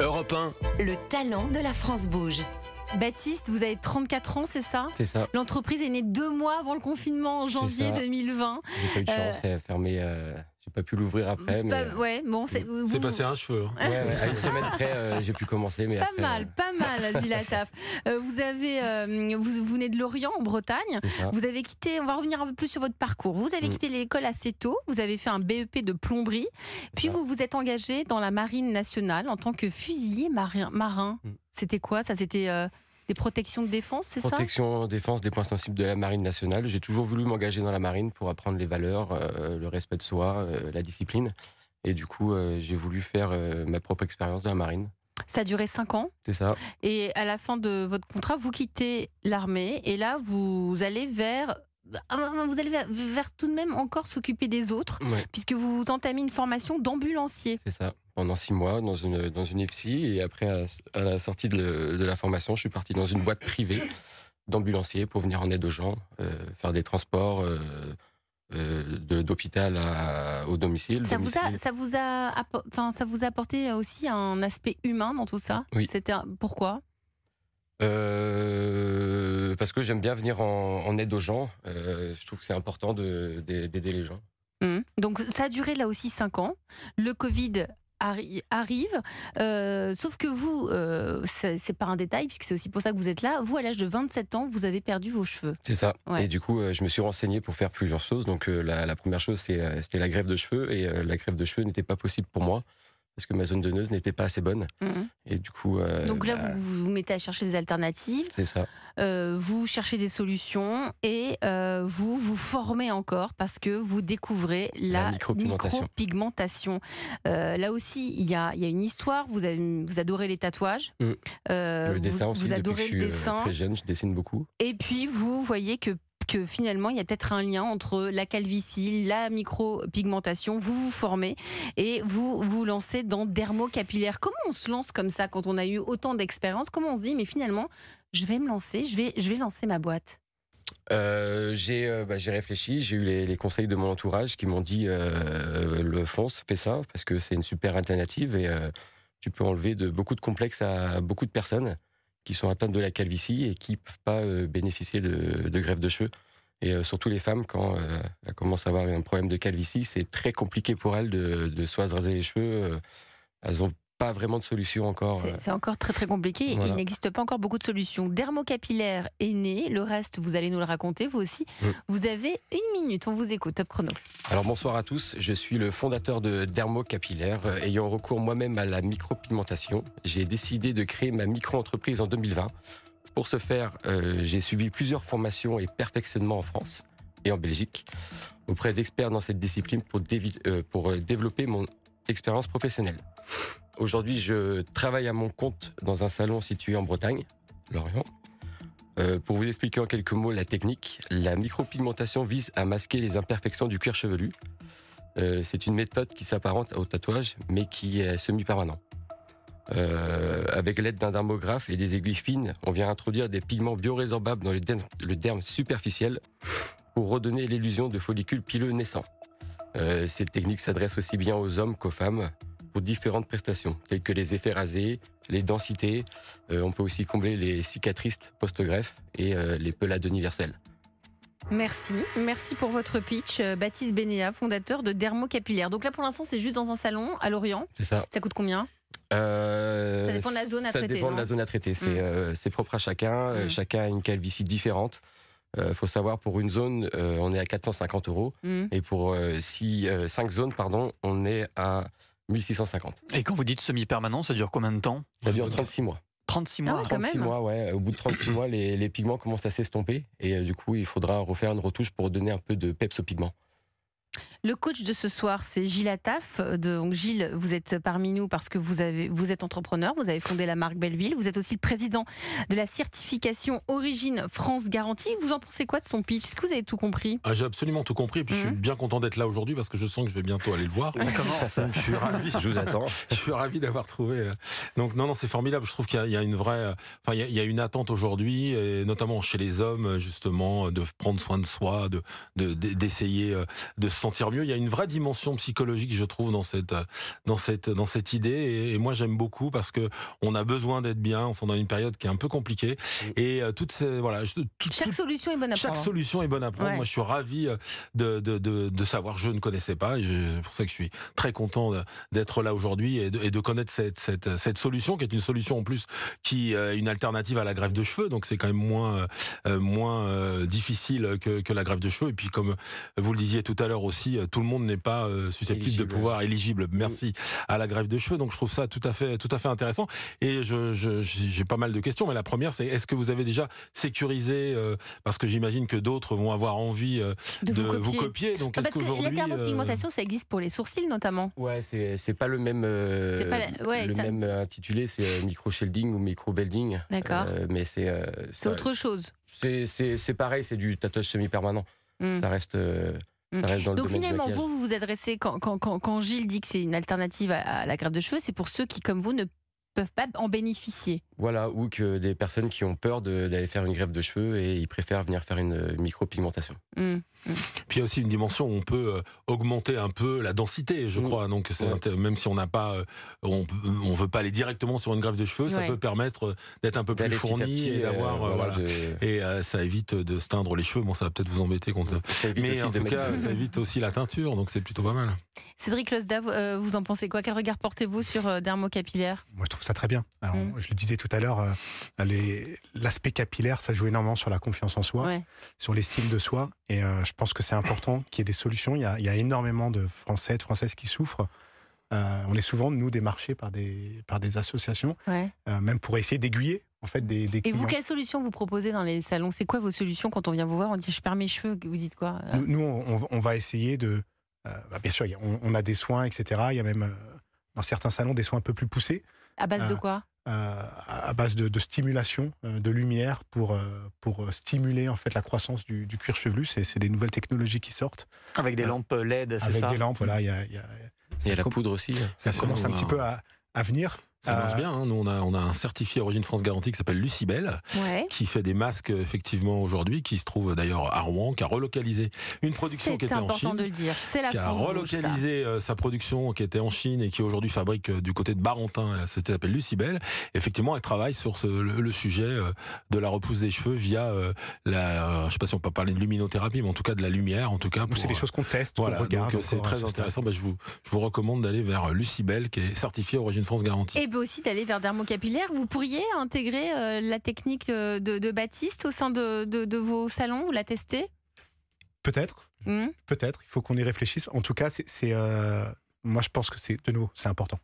Europe 1. Le talent de la France bouge. Baptiste, vous avez 34 ans, c'est ça? C'est ça. L'entreprise est née 2 mois avant le confinement, en janvier ça. 2020. J'ai pas eu de chance, elle a fermé. J'ai pas pu l'ouvrir après. Mais, Ouais, bon, C'est passé un cheveu. ouais, à une semaine près, j'ai pu commencer. Mais Pas après, mal, Gilles Attaf. Vous venez de Lorient, en Bretagne. c'est ça. Vous avez quitté, on va revenir un peu plus sur votre parcours. Vous avez quitté l'école assez tôt, vous avez fait un BEP de plomberie, puis ça. vous vous êtes engagé dans la marine nationale en tant que fusilier marin. Mm. C'était quoi ça? C'était des protections de défense, c'est ça? Protection, défense des points sensibles de la marine nationale. J'ai toujours voulu m'engager dans la marine pour apprendre les valeurs, le respect de soi, la discipline. Et du coup, j'ai voulu faire ma propre expérience de la marine. Ça a duré 5 ans. C'est ça. Et à la fin de votre contrat, vous quittez l'armée et là, vous allez vers tout de même encore s'occuper des autres, Ouais, puisque vous entamez une formation d'ambulancier. c'est ça. Pendant 6 mois dans une IFSI. Et après, à la sortie de la formation, je suis parti dans une boîte privée d'ambulancier pour venir en aide aux gens, faire des transports d'hôpital au domicile. Ça vous domicile. a apporté aussi un aspect humain dans tout ça? Oui. Pourquoi? Parce que j'aime bien venir en aide aux gens. Je trouve que c'est important d'aider les gens. Donc ça a duré là aussi 5 ans. Le Covid arrive, sauf que vous, c'est pas un détail, puisque c'est aussi pour ça que vous êtes là. Vous, à l'âge de 27 ans, vous avez perdu vos cheveux. C'est ça. Ouais. Et du coup, je me suis renseigné pour faire plusieurs choses. Donc la première chose, c'était la greffe de cheveux. Et la greffe de cheveux n'était pas possible pour moi, parce que ma zone donneuse n'était pas assez bonne. Mhm. Et du coup... Donc là, vous vous mettez à chercher des alternatives, C'est ça. vous cherchez des solutions et vous vous formez encore parce que vous découvrez la micropigmentation. micropigmentation. Là aussi, il y a une histoire. Vous adorez les tatouages. Le dessin aussi, vous depuis que adorez je le suis dessin. très jeune, je dessine beaucoup. Et puis vous voyez que finalement, il y a peut-être un lien entre la calvitie, la micropigmentation. Vous vous formez et vous vous lancez dans dermocapillaire. Comment on se lance comme ça quand on a eu autant d'expérience? Comment on se dit, mais finalement, je vais me lancer, je vais lancer ma boîte? J'ai réfléchi, j'ai eu les conseils de mon entourage qui m'ont dit le fonce, fais ça, parce que c'est une super alternative et tu peux enlever beaucoup de complexes à beaucoup de personnes qui sont atteintes de la calvitie et qui ne peuvent pas bénéficier de greffe de cheveux. Et surtout les femmes, quand elles commencent à avoir un problème de calvitie, c'est très compliqué pour elles de soit se raser les cheveux. Elles n'ont pas vraiment de solution encore. C'est encore très très compliqué. Voilà. Il n'existe pas encore beaucoup de solutions. Dermocapillaire est né, le reste vous allez nous le raconter, vous aussi. Vous avez 1 minute, on vous écoute, top chrono. Alors bonsoir à tous, je suis le fondateur de Dermocapillaire. Ayant recours moi-même à la micropigmentation, j'ai décidé de créer ma micro-entreprise en 2020. Pour ce faire, j'ai suivi plusieurs formations et perfectionnements en France et en Belgique auprès d'experts dans cette discipline pour développer mon expérience professionnelle. Aujourd'hui, je travaille à mon compte dans un salon situé en Bretagne, Lorient. Pour vous expliquer en quelques mots la technique, la micropigmentation vise à masquer les imperfections du cuir chevelu. C'est une méthode qui s'apparente au tatouage, mais qui est semi-permanent. Avec l'aide d'un dermographe et des aiguilles fines, on vient introduire des pigments biorésorbables dans le derme superficiel pour redonner l'illusion de follicules pileux naissants. Cette technique s'adresse aussi bien aux hommes qu'aux femmes pour différentes prestations, telles que les effets rasés, les densités. On peut aussi combler les cicatrices post-greffe et les pelades universelles. Merci pour votre pitch. Baptiste Bénéat, fondateur de Dermocapillaire. Donc là pour l'instant c'est juste dans un salon à Lorient. C'est ça. Ça coûte combien? Ça dépend de la zone à traiter, Ça dépend non de la zone à traiter. C'est propre à chacun. Chacun a une calvitie différente. Faut savoir, pour une zone, on est à 450 €. Et pour 5 zones, on est à 1650. Et quand vous dites semi-permanent, ça dure combien de temps? Ça dure 36 mois. 36 Ah mois. ouais, quand 36 même. mois, ouais. Au bout de 36 mois, les pigments commencent à s'estomper. Et du coup, il faudra refaire une retouche pour donner un peu de peps aux pigments. Le coach de ce soir, c'est Gilles Attaf. Donc Gilles, vous êtes parmi nous parce que vous êtes entrepreneur, vous avez fondé la marque Belleville, vous êtes aussi le président de la certification Origine France Garantie. Vous en pensez quoi de son pitch? Est-ce que vous avez tout compris? J'ai absolument tout compris. Et puis je suis bien content d'être là aujourd'hui parce que je sens que je vais bientôt aller le voir. Ça commence. Donc, je suis ravi. Je vous attends. Je suis ravi d'avoir trouvé. Donc non, c'est formidable. Je trouve qu'il y a une vraie, il y a une attente aujourd'hui, et notamment chez les hommes, justement, de prendre soin de soi, d'essayer de se sentir sentir mieux. Il y a une vraie dimension psychologique, je trouve, dans cette idée. Et moi, j'aime beaucoup parce que on a besoin d'être bien. Enfin, dans une période qui est un peu compliquée. Et Chaque solution est bonne à prendre. Chaque solution est bonne à prendre. Ouais. Moi, je suis ravi de savoir. Je ne connaissais pas. Et c'est pour ça que je suis très content d'être là aujourd'hui et de connaître cette solution qui est une solution en plus qui est une alternative à la greffe de cheveux. Donc, c'est quand même moins difficile que la greffe de cheveux. Et puis, comme vous le disiez tout à l'heure aussi, tout le monde n'est pas susceptible de pouvoir éligible. Merci à la greffe de cheveux. Donc, je trouve ça tout à fait intéressant. Et j'ai pas mal de questions. Mais la première, c'est est-ce que vous avez déjà sécurisé parce que j'imagine que d'autres vont avoir envie de vous copier. Donc, parce que la thermopigmentation, ça existe pour les sourcils notamment. Ouais, c'est pas le même, même intitulé, c'est micro-shielding ou micro-belding. D'accord. Mais c'est autre chose. C'est pareil, c'est du tatouage semi-permanent. Ça reste dans le domaine. Donc finalement, du maquillage. vous vous adressez, quand Gilles dit que c'est une alternative à la greffe de cheveux, c'est pour ceux qui, comme vous, ne peuvent pas en bénéficier. Voilà, ou que des personnes qui ont peur d'aller faire une greffe de cheveux et ils préfèrent venir faire une micro-pigmentation. Puis il y a aussi une dimension où on peut augmenter un peu la densité, je crois. Donc même si on n'a pas, on veut pas aller directement sur une greffe de cheveux, ça peut permettre d'être un peu plus fourni et d'avoir et ça évite de se teindre les cheveux. Bon, ça va peut-être vous embêter mais en tout cas, ça évite aussi la teinture, donc c'est plutôt pas mal. Cédric Losda, vous en pensez quoi? Quel regard portez-vous sur Dermocapillaire? Moi, je trouve ça très bien. Alors, je le disais tout à l'heure, l'aspect capillaire, ça joue énormément sur la confiance en soi, sur l'estime de soi. Et je pense que c'est important qu'il y ait des solutions. Il y a énormément de Français, de Françaises qui souffrent. On est souvent, nous, démarchés par des associations, même pour essayer d'aiguiller en fait, des clients. Et vous, quelles solutions vous proposez dans les salons? C'est quoi vos solutions quand on vient vous voir? On dit je perds mes cheveux, vous dites quoi? Nous, on va essayer de... bien sûr, on a des soins, etc. Il y a même, dans certains salons, des soins un peu plus poussés. À base de quoi? À base de stimulation, de lumière pour stimuler en fait la croissance du cuir chevelu. C'est des nouvelles technologies qui sortent. Avec des lampes LED, c'est ça? Avec des lampes, voilà. Il y a la poudre aussi. Ça commence un petit peu à venir. Ça marche bien. Hein. Nous, on a un certifié Origine France Garantie qui s'appelle Lucibel, qui fait des masques effectivement aujourd'hui, qui se trouve d'ailleurs à Rouen, qui a relocalisé une production qui était en Chine. C'est important de le dire. C'est la qui a relocalisé sa production qui était en Chine et qui aujourd'hui fabrique du côté de Barentin. La société s'appelle Lucibel. Effectivement, elle travaille sur le sujet de la repousse des cheveux via je ne sais pas si on peut parler de luminothérapie, mais en tout cas de la lumière, en tout cas. C'est des choses qu'on teste, voilà, qu'on regarde. Donc c'est très intéressant. Je vous recommande d'aller vers Lucibel, qui est certifié Origine France Garantie. Et aussi d'aller vers Dermocapillaire. Vous pourriez intégrer la technique de Baptiste au sein de vos salons, vous la testez? Peut-être. Peut-être. Il faut qu'on y réfléchisse. En tout cas, moi je pense que c'est important.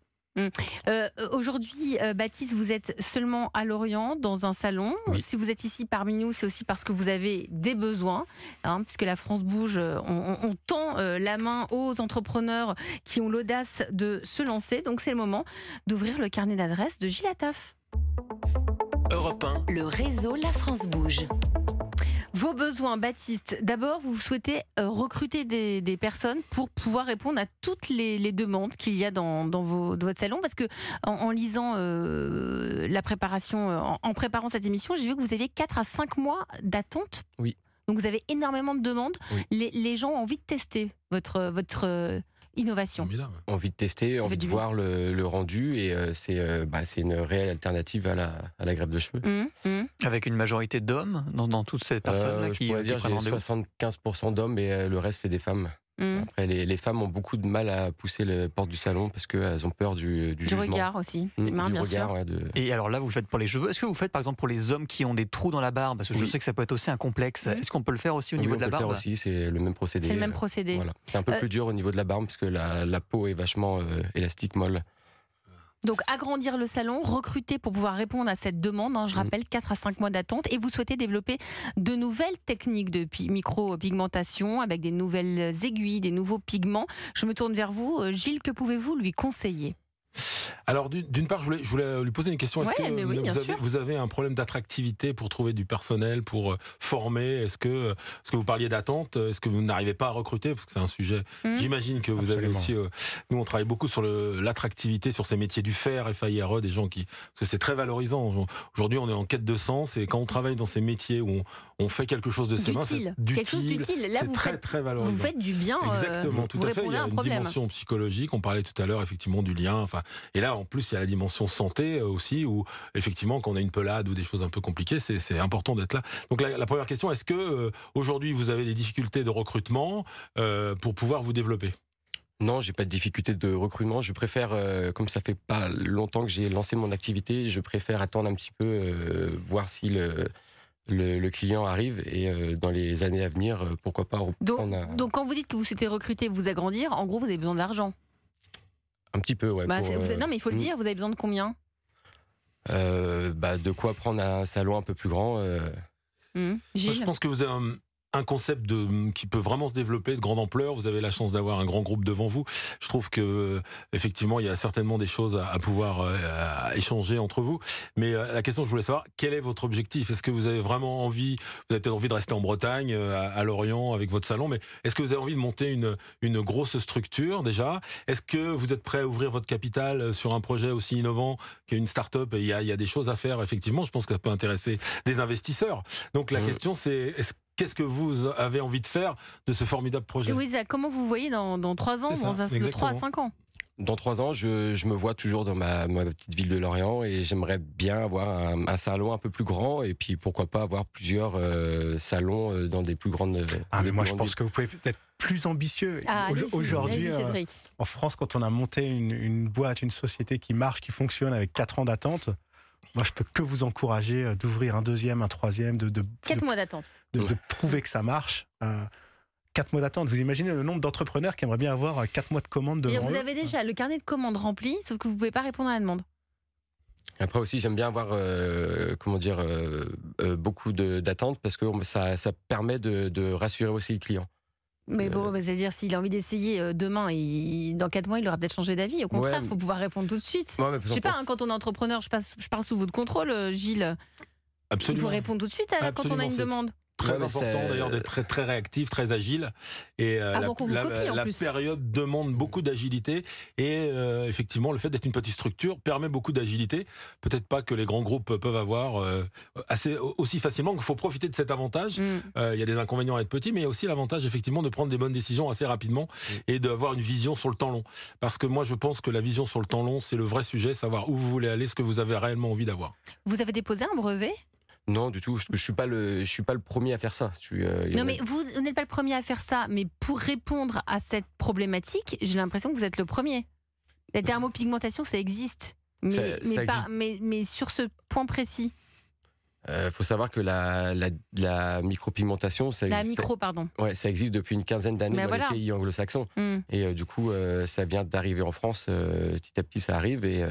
Aujourd'hui, Baptiste, vous êtes seulement à Lorient dans un salon. Si vous êtes ici parmi nous, c'est aussi parce que vous avez des besoins, puisque la France bouge. On tend la main aux entrepreneurs qui ont l'audace de se lancer. Donc c'est le moment d'ouvrir le carnet d'adresses de Gilles Attaf. Europe 1. Le réseau La France bouge. Vos besoins, Baptiste. D'abord, vous souhaitez recruter des personnes pour pouvoir répondre à toutes les demandes qu'il y a dans votre salon. Parce que en lisant la préparation, en préparant cette émission, j'ai vu que vous aviez 4 à 5 mois d'attente. Oui. Donc vous avez énormément de demandes. Oui. Les gens ont envie de tester votre innovation. Envie de tester, envie de voir le rendu, et c'est une réelle alternative à la greffe de cheveux. Avec une majorité d'hommes dans toutes ces personnes-là qui prennent rendez-vous. 75% d'hommes et le reste c'est des femmes. Après, les femmes ont beaucoup de mal à pousser les portes du salon parce qu'elles ont peur du jugement. Regard aussi, des mains, bien sûr. Ouais, Et alors là, vous le faites pour les cheveux. Est-ce que vous faites par exemple pour les hommes qui ont des trous dans la barbe? Parce que je sais que ça peut être aussi un complexe. Est-ce qu'on peut le faire aussi au niveau de la barbe? On peut le faire aussi, c'est le même procédé. C'est le même procédé. Voilà. C'est un peu plus dur au niveau de la barbe parce que la peau est vachement élastique, molle. Donc agrandir le salon, recruter pour pouvoir répondre à cette demande, je rappelle 4 à 5 mois d'attente, et vous souhaitez développer de nouvelles techniques de micro-pigmentation avec des nouvelles aiguilles, des nouveaux pigments. Je me tourne vers vous, Gilles, que pouvez-vous lui conseiller? Alors d'une part, je voulais lui poser une question. Est-ce que vous avez un problème d'attractivité pour trouver du personnel, pour former? Est-ce que vous parliez d'attente? Est-ce que vous n'arrivez pas à recruter? Parce que c'est un sujet, j'imagine que vous avez aussi... nous, on travaille beaucoup sur l'attractivité, sur ces métiers du FAIRE, FAIRE, des gens qui... Parce que c'est très valorisant. Aujourd'hui, on est en quête de sens, et quand on travaille dans ces métiers où on fait quelque chose de ses mains, c'est quelque chose d'utile. Là, très valorisant. Vous faites du bien. Exactement, tout à fait. Il y a une dimension psychologique. On parlait tout à l'heure, effectivement, du lien. Enfin, et là, en plus, il y a la dimension santé aussi, où effectivement, quand on a une pelade ou des choses un peu compliquées, c'est important d'être là. Donc la première question, est-ce que aujourd'hui vous avez des difficultés de recrutement pour pouvoir vous développer? Non, j'ai pas de difficulté de recrutement. Je préfère, comme ça fait pas longtemps que j'ai lancé mon activité, je préfère attendre un petit peu, voir si le client arrive, et dans les années à venir, pourquoi pas. Donc quand vous dites que vous souhaitez recruter, vous agrandir, en gros, vous avez besoin d'argent. Un petit peu, ouais. Non, mais il faut le dire, vous avez besoin de combien? De quoi prendre un salon un peu plus grand. Moi, je pense que vous avez un concept qui peut vraiment se développer de grande ampleur. Vous avez la chance d'avoir un grand groupe devant vous. Je trouve que effectivement, il y a certainement des choses à pouvoir à échanger entre vous. Mais la question que je voulais savoir, quel est votre objectif? Est-ce que vous avez vraiment envie, vous avez peut-être envie de rester en Bretagne, à Lorient avec votre salon, mais est-ce que vous avez envie de monter une grosse structure déjà? Est-ce que vous êtes prêt à ouvrir votre capital sur un projet aussi innovant qu'une start-up? Et il y a des choses à faire, effectivement. Je pense que ça peut intéresser des investisseurs. Donc la question, c'est qu'est-ce que vous avez envie de faire de ce formidable projet? Oui, comment vous voyez dans 3 ans, de 3 à 5 ans? Dans 3 ans, je me vois toujours dans ma petite ville de Lorient, et j'aimerais bien avoir un salon un peu plus grand, et puis pourquoi pas avoir plusieurs salons dans des plus grandes villes. Mais moi je pense que vous pouvez peut-être plus ambitieux. Aujourd'hui, en France, quand on a monté une boîte, une société qui marche, qui fonctionne avec 4 ans d'attente, moi, je peux que vous encourager d'ouvrir un deuxième, un troisième, 4 mois d'attente. De prouver que ça marche. 4 mois d'attente. Vous imaginez le nombre d'entrepreneurs qui aimeraient bien avoir 4 mois de commandes devant eux? Vous avez déjà le carnet de commandes rempli, sauf que vous ne pouvez pas répondre à la demande. Après aussi, j'aime bien avoir beaucoup d'attentes, parce que ça permet de rassurer aussi le client. Mais bon, c'est-à-dire, s'il a envie d'essayer demain, dans 4 mois, il aura peut-être changé d'avis. Au contraire, il faut pouvoir répondre tout de suite. Je sais pas, quand on est entrepreneur, je parle sous votre contrôle, Gilles. Absolument. Il faut répondre tout de suite quand on a une demande. Très important d'ailleurs d'être très, très réactif, très agile. Et la période demande beaucoup d'agilité. Et effectivement, le fait d'être une petite structure permet beaucoup d'agilité. Peut-être pas que les grands groupes peuvent avoir aussi facilement. Il faut profiter de cet avantage. Il y a des inconvénients à être petit, mais il y a aussi l'avantage effectivement de prendre des bonnes décisions assez rapidement et d'avoir une vision sur le temps long. Parce que moi, je pense que la vision sur le temps long, c'est le vrai sujet, savoir où vous voulez aller, ce que vous avez réellement envie d'avoir. Vous avez déposé un brevet ? Non, du tout. Je suis pas le premier à faire ça. Non, mais vous n'êtes pas le premier à faire ça. Mais pour répondre à cette problématique, j'ai l'impression que vous êtes le premier. La dermopigmentation, ça existe. Mais sur ce point précis. Faut savoir que la micropigmentation, ça existe depuis une quinzaine d'années dans les pays anglo-saxons. Et du coup, ça vient d'arriver en France. Petit à petit, ça arrive. Et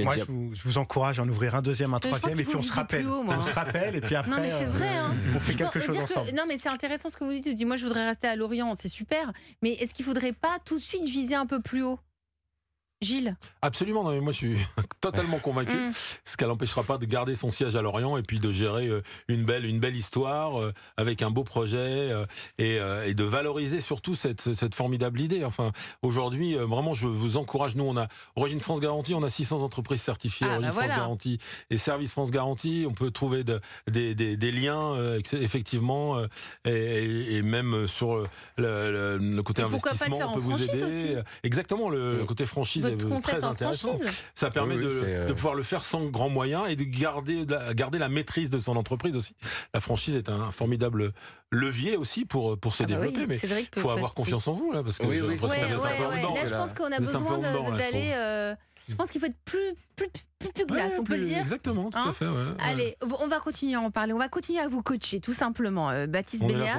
moi, je vous encourage à en ouvrir un deuxième, un troisième, et puis on se rappelle. On se rappelle, et puis après, non, mais c'est vrai, on fait quelque chose ensemble. Non, mais c'est intéressant ce que vous dites. Dis, moi, je voudrais rester à Lorient, c'est super. Mais est-ce qu'il ne faudrait pas tout de suite viser un peu plus haut ? Gilles? Absolument, non, mais moi je suis totalement convaincu, ce qui n'empêchera pas de garder son siège à Lorient et puis de gérer une belle histoire avec un beau projet et de valoriser surtout cette formidable idée. Enfin, aujourd'hui, vraiment, je vous encourage. Nous, on a Origine France Garantie, on a 600 entreprises certifiées, Origine France Garantie et Service France Garantie. On peut trouver des liens, effectivement, et même sur le côté investissement, on peut vous aider. Aussi. Exactement, le côté franchise. Très intéressant. Ça permet de pouvoir le faire sans grands moyens et de garder la maîtrise de son entreprise aussi. La franchise est un formidable levier aussi pour se développer, mais il faut avoir confiance en vous là, parce que j'ai l'impression que vous êtes un peu en dedans. Là, je pense qu'on a besoin d'aller. Je pense qu'il faut être plus glace, on peut le dire. Exactement, tout à fait. Ouais. Allez, on va continuer à en parler. On va continuer à vous coacher, tout simplement. Baptiste Bénéat.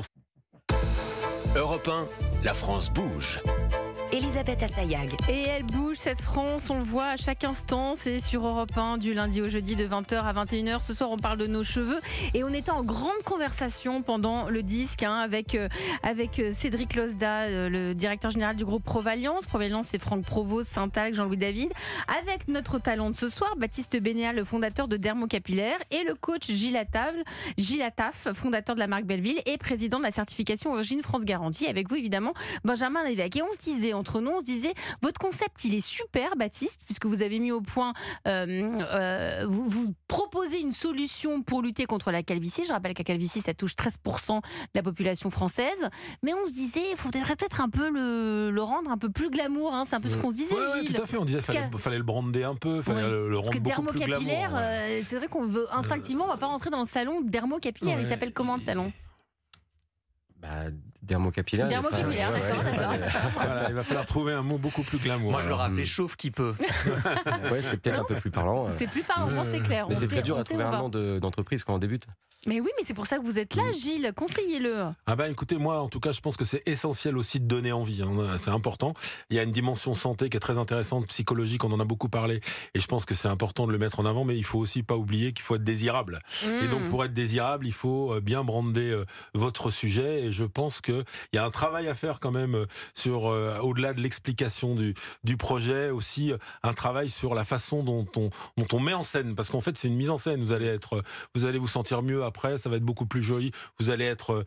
Europe 1, la France bouge. Elisabeth Assayag. Et elle bouge cette France, on le voit à chaque instant, c'est sur Europe 1 du lundi au jeudi de 20h à 21h. Ce soir on parle de nos cheveux et on était en grande conversation pendant le disque avec Cédric Losda, le directeur général du groupe Provalliance. Provalliance, c'est Franck Provost, Saint-Algue, Jean-Louis David, avec notre talent de ce soir, Baptiste Bénéat, le fondateur de Dermocapillaire, et le coach Gilles Attaf, fondateur de la marque Belleville et président de la certification Origine France Garantie. Avec vous évidemment Benjamin Lévesque. Et on se disait entre nous, votre concept il est super, Baptiste, puisque vous avez mis au point, vous proposez une solution pour lutter contre la calvitie. Je rappelle que la calvitie ça touche 13% de la population française, mais on se disait il faudrait peut-être un peu le rendre un peu plus glamour, hein. C'est un peu ce qu'on se disait, Gilles. Tout à fait, on disait fallait le brander un peu, fallait le rendre beaucoup plus glamour. C'est vrai qu'on veut instinctivement, on va pas rentrer dans le salon dermocapillaire. Il s'appelle comment le salon? Dermocapillaire. Dermocapillaire, d'accord. Voilà, il va falloir trouver un mot beaucoup plus glamour. Moi, je le rappelais chauve qui peut. Ouais, c'est peut-être un peu plus parlant. C'est plus parlant, c'est clair. Mais c'est très dur à trouver un nom d'entreprise quand on débute. Mais oui, mais c'est pour ça que vous êtes là, Gilles. Conseillez-le. Écoutez, moi, en tout cas, je pense que c'est essentiel aussi de donner envie. Hein. C'est important. Il y a une dimension santé qui est très intéressante, psychologique. On en a beaucoup parlé, et je pense que c'est important de le mettre en avant. Mais il faut aussi pas oublier qu'il faut être désirable. Et donc, pour être désirable, il faut bien brander votre sujet. Et je pense que il y a un travail à faire quand même sur au-delà de l'explication du projet, aussi un travail sur la façon dont on met en scène. Parce qu'en fait, c'est une mise en scène. Vous allez vous sentir mieux après, ça va être beaucoup plus joli, vous allez être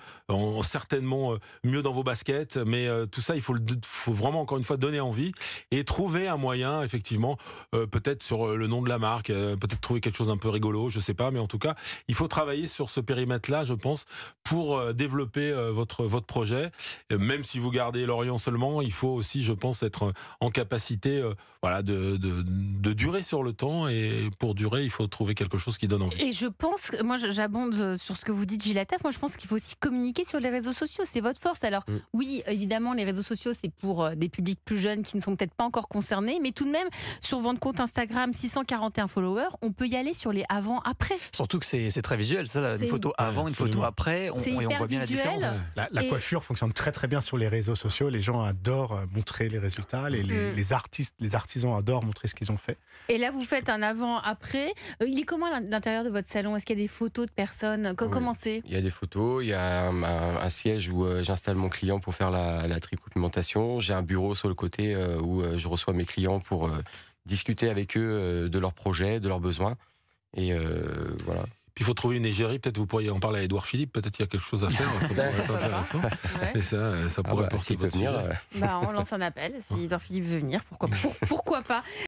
certainement mieux dans vos baskets, mais tout ça, il faut vraiment encore une fois donner envie et trouver un moyen, effectivement, peut-être sur le nom de la marque, peut-être trouver quelque chose un peu rigolo, je sais pas, mais en tout cas, il faut travailler sur ce périmètre-là, je pense, pour développer votre projet. Même si vous gardez l'Orient seulement, il faut aussi, je pense, être en capacité de durer sur le temps, et pour durer, il faut trouver quelque chose qui donne envie. Et je pense, moi j'abonde sur ce que vous dites, Gilles Attaf, moi je pense qu'il faut aussi communiquer sur les réseaux sociaux, c'est votre force. Alors oui, évidemment, les réseaux sociaux, c'est pour des publics plus jeunes qui ne sont peut-être pas encore concernés, mais tout de même, sur votre compte Instagram, 641 followers, on peut y aller sur les avant-après. Surtout que c'est très visuel, ça, une photo avant, une photo après, on voit bien visuel. la différence. La coiffure fonctionne très très bien sur les réseaux sociaux, les gens adorent montrer les résultats, les artisans adorent montrer ce qu'ils ont fait. Et là, vous faites un avant-après. Il est comment l'intérieur de votre salon? Est-ce qu'il y a des photos de personnes? Comment c'est? Il y a des photos, il y a un siège où j'installe mon client pour faire la tricouplementation. J'ai un bureau sur le côté où je reçois mes clients pour discuter avec eux de leurs projets, de leurs besoins. Et voilà. Puis il faut trouver une égérie, peut-être vous pourriez en parler à Édouard Philippe, peut-être qu'il y a quelque chose à faire, ça pourrait être intéressant. Ouais. Et ça pourrait porter votre sujet. On lance un appel, si Édouard Philippe veut venir, pourquoi pas.